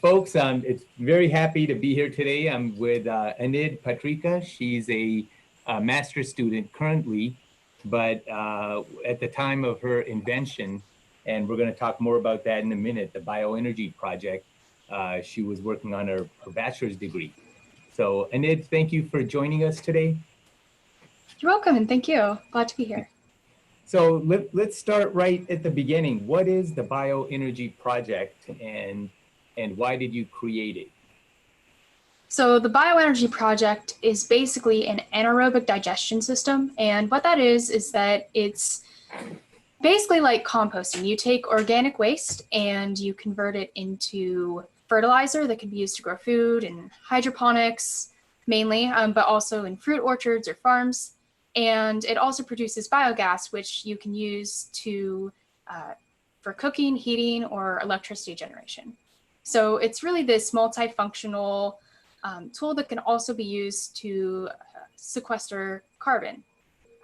folks, it's very happy to be here today. I'm with Enid Partika. She's a master's student currently, but at the time of her invention, and we're going to talk more about that in a minute, the BioEnergy Project, she was working on her bachelor's degree. So Enid, thank you for joining us today. You're welcome, and thank you. Glad to be here. So let's start right at the beginning. What is the BioEnergy Project, and why did you create it? So the BioEnergy Project is basically an anaerobic digestion system. And what that is that it's basically like composting. You take organic waste and you convert it into fertilizer that can be used to grow food and hydroponics mainly, but also in fruit orchards or farms. And it also produces biogas, which you can use for cooking, heating, or electricity generation. So it's really this multifunctional tool that can also be used to sequester carbon,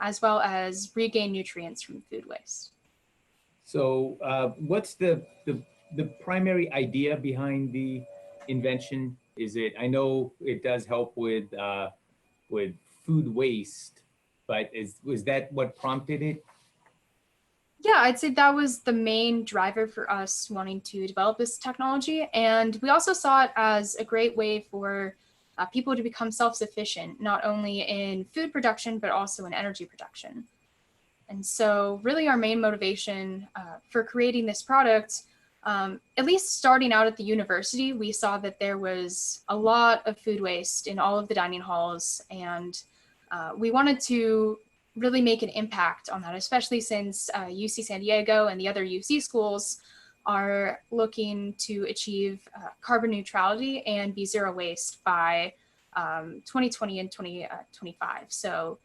as well as regain nutrients from food waste. So what's the primary idea behind the invention? Is it, I know it does help with food waste, but was that what prompted it? Yeah, I'd say that was the main driver for us wanting to develop this technology. And we also saw it as a great way for people to become self-sufficient, not only in food production, but also in energy production. And so really our main motivation for creating this product, at least starting out at the university, we saw that there was a lot of food waste in all of the dining halls. And we wanted to really make an impact on that, especially since UC San Diego and the other UC schools are looking to achieve carbon neutrality and be zero waste by 2020 and 2025. So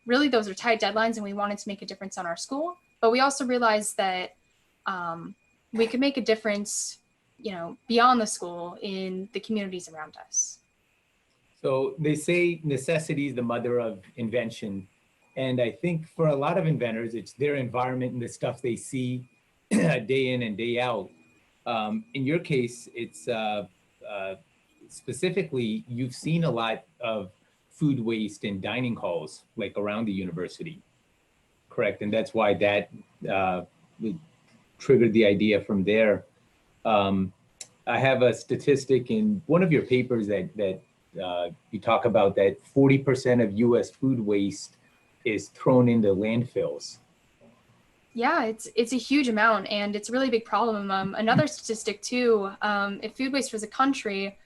really those are tight deadlines, and we wanted to make a difference on our school, but we also realized that we could make a difference, beyond the school in the communities around us. So they say necessity is the mother of invention. And I think for a lot of inventors, it's their environment and the stuff they see day in and day out. In your case, it's specifically, you've seen a lot of food waste in dining halls, like around the university, correct? And that's why that triggered the idea from there. I have a statistic in one of your papers that you talk about that 40% of US food waste is thrown into landfills. Yeah, it's a huge amount, and it's a really big problem. Another statistic too, if food waste was a country,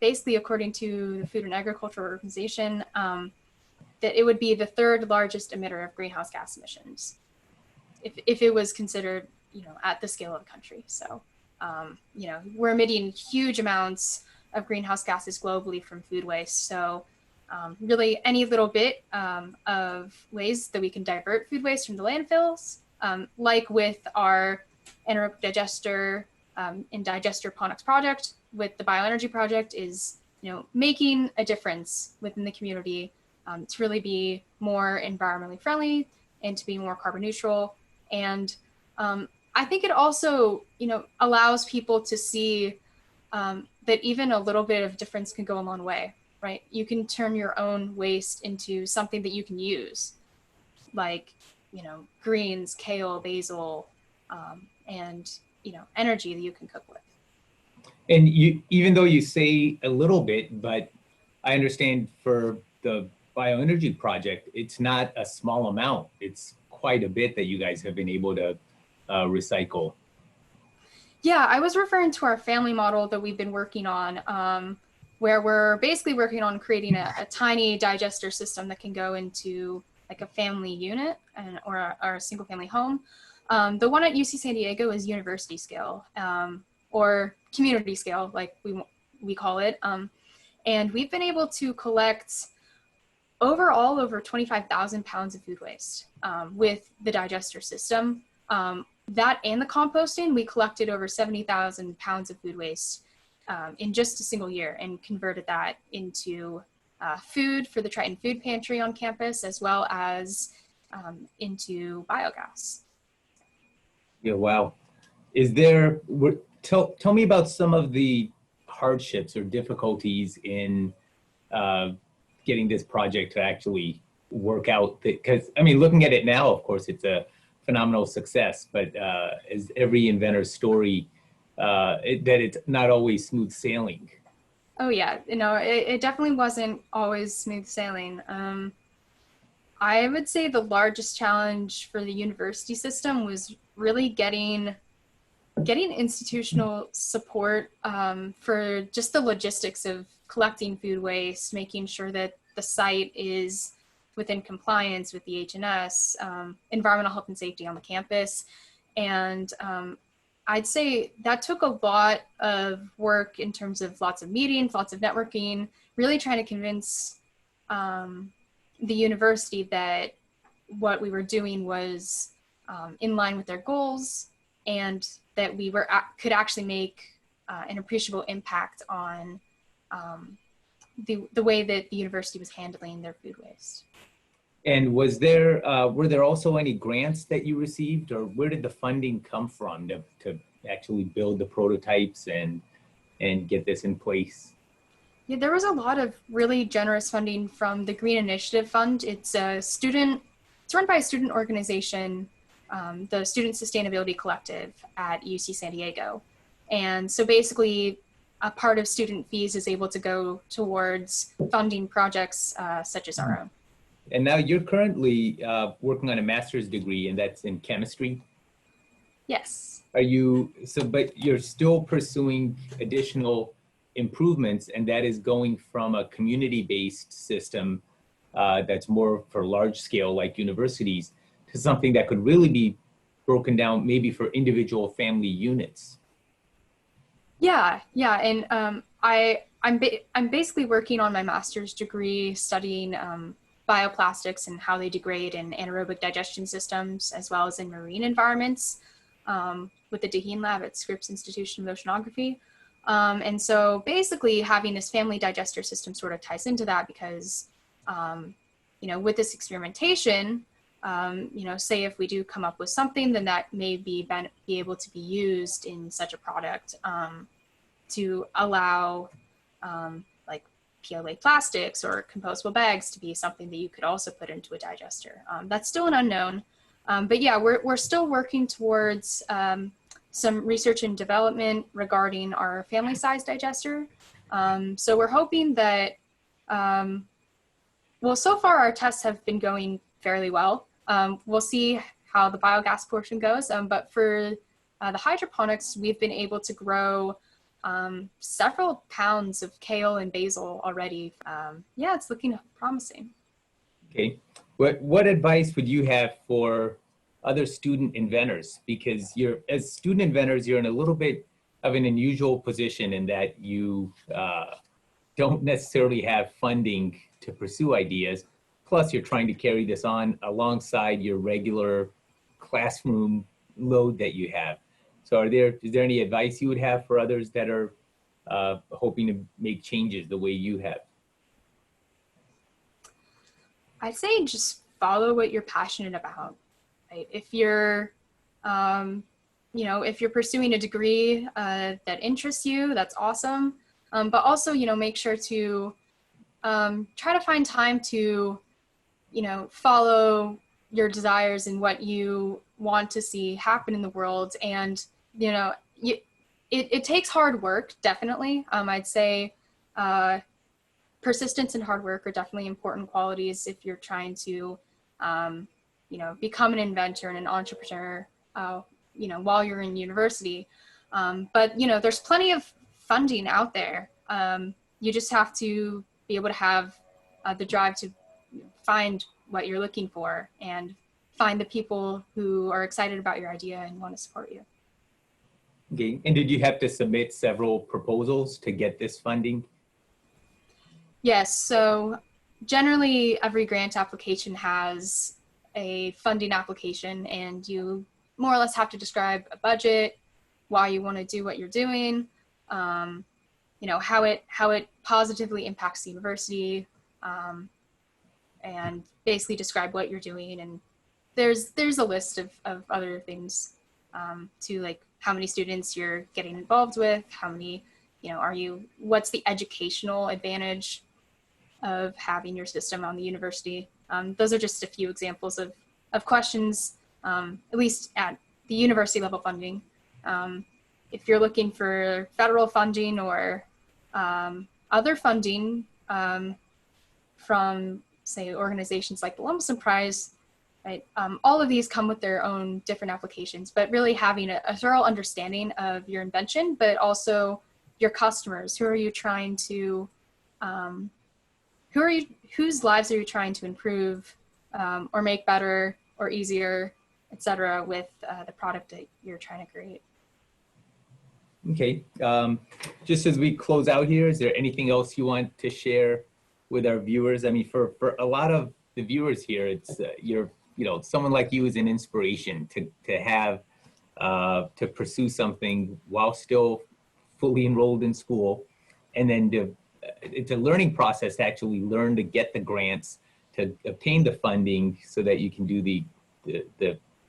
basically according to the Food and Agriculture Organization, that it would be the third largest emitter of greenhouse gas emissions, if it was considered, at the scale of the country. So, we're emitting huge amounts of greenhouse gases globally from food waste. So really any little bit of ways that we can divert food waste from the landfills, like with our anaerobic digester and digester-ponics project with the BioEnergy Project, is making a difference within the community to really be more environmentally friendly and to be more carbon neutral. And I think it also allows people to see that even a little bit of difference can go a long way. Right? You can turn your own waste into something that you can use, like, greens, kale, basil, and, energy that you can cook with. And even though you say a little bit, but I understand for the BioEnergy Project, it's not a small amount. It's quite a bit that you guys have been able to recycle. Yeah, I was referring to our family model that we've been working on, where we're basically working on creating a tiny digester system that can go into like a family unit or a single family home. The one at UC San Diego is university scale, or community scale, like we call it. And we've been able to collect overall over 25,000 pounds of food waste with the digester system. That and the composting, we collected over 70,000 pounds of food waste in just a single year, and converted that into food for the Triton Food Pantry on campus, as well as into biogas. Yeah, wow. Is there, tell me about some of the hardships or difficulties in getting this project to actually work out. Because, I mean, looking at it now, of course, it's a phenomenal success, but as every inventor's story, that it's not always smooth sailing. Oh yeah, it definitely wasn't always smooth sailing. I would say the largest challenge for the university system was really getting institutional support for just the logistics of collecting food waste, making sure that the site is within compliance with the HNS, environmental health and safety on the campus. And I'd say that took a lot of work in terms of lots of meetings, lots of networking, really trying to convince the university that what we were doing was in line with their goals, and that we could actually make an appreciable impact on the way that the university was handling their food waste. And were there also any grants that you received, or where did the funding come from to actually build the prototypes and get this in place? Yeah, there was a lot of really generous funding from the Green Initiative Fund. It's run by a student organization, the Student Sustainability Collective at UC San Diego. And so basically, a part of student fees is able to go towards funding projects such as our own. And now you're currently working on a master's degree, and that's in chemistry? Yes. But you're still pursuing additional improvements, and that is going from a community-based system that's more for large scale like universities to something that could really be broken down maybe for individual family units. Yeah, and I'm basically working on my master's degree studying bioplastics and how they degrade in anaerobic digestion systems, as well as in marine environments, with the Daheen Lab at Scripps Institution of Oceanography. And so basically having this family digester system sort of ties into that because, with this experimentation, say if we do come up with something, then that may be able to be used in such a product to allow like PLA plastics or compostable bags to be something that you could also put into a digester. That's still an unknown, but yeah, we're still working towards some research and development regarding our family size digester. So we're hoping that, so far our tests have been going fairly well. We'll see how the biogas portion goes, but for the hydroponics, we've been able to grow several pounds of kale and basil already. Yeah, it's looking promising. Okay, what advice would you have for other student inventors? Because as student inventors, you're in a little bit of an unusual position in that you don't necessarily have funding to pursue ideas. Plus, you're trying to carry this on alongside your regular classroom load that you have. So is there any advice you would have for others that are hoping to make changes the way you have? I'd say just follow what you're passionate about. Right? If you're, if you're pursuing a degree that interests you, that's awesome. But also, make sure to try to find time to, follow your desires and what you want to see happen in the world. And, it takes hard work, definitely. I'd say persistence and hard work are definitely important qualities if you're trying to, become an inventor and an entrepreneur, while you're in university. But, there's plenty of funding out there. You just have to be able to have the drive to find what you're looking for and find the people who are excited about your idea and want to support you. Okay, and did you have to submit several proposals to get this funding? Yes, so generally every grant application has a funding application, and you more or less have to describe a budget, why you want to do what you're doing, how it positively impacts the university, and basically describe what you're doing. And there's a list of other things to like how many students you're getting involved with, how many, what's the educational advantage of having your system on the university. Those are just a few examples of questions, at least at the university level funding. If you're looking for federal funding or other funding from, say, organizations like the Lemelson Prize, right? All of these come with their own different applications, but really having a thorough understanding of your invention, but also your customers. Who are you trying to, whose lives are you trying to improve or make better or easier, et cetera, with the product that you're trying to create? Okay, just as we close out here, is there anything else you want to share with our viewers? I mean, for a lot of the viewers here, it's someone like you is an inspiration to have to pursue something while still fully enrolled in school, and then it's a learning process to actually learn to get the grants, to obtain the funding so that you can do the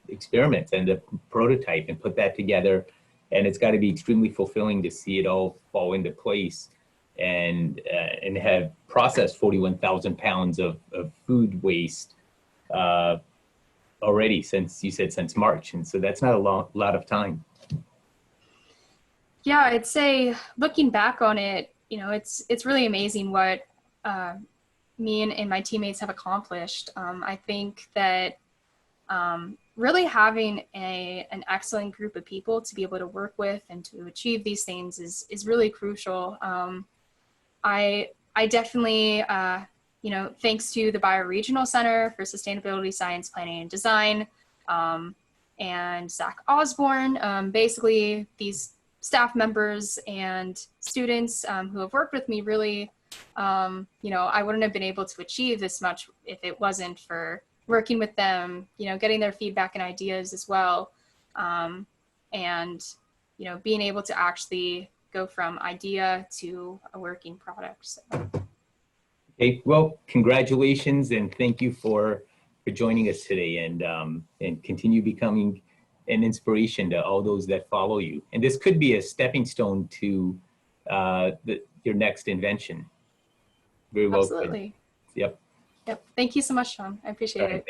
experiments and the prototype and put that together. And it's got to be extremely fulfilling to see it all fall into place and have processed 41,000 pounds of food waste already since March. And so that's not a lot of time. Yeah, I'd say looking back on it, it's really amazing what me and my teammates have accomplished. I think that really having an excellent group of people to be able to work with and to achieve these things is really crucial. I definitely, thanks to the Bioregional Center for Sustainability, Science, Planning, and Design, and Zach Osborne, basically these staff members and students who have worked with me really, I wouldn't have been able to achieve this much if it wasn't for working with them, getting their feedback and ideas as well. And, being able to actually go from idea to a working product. So. Okay, well, congratulations and thank you for joining us today, and continue becoming an inspiration to all those that follow you. And this could be a stepping stone to your next invention. Very well. Absolutely. Yep. Yep. Thank you so much, Sean. I appreciate it.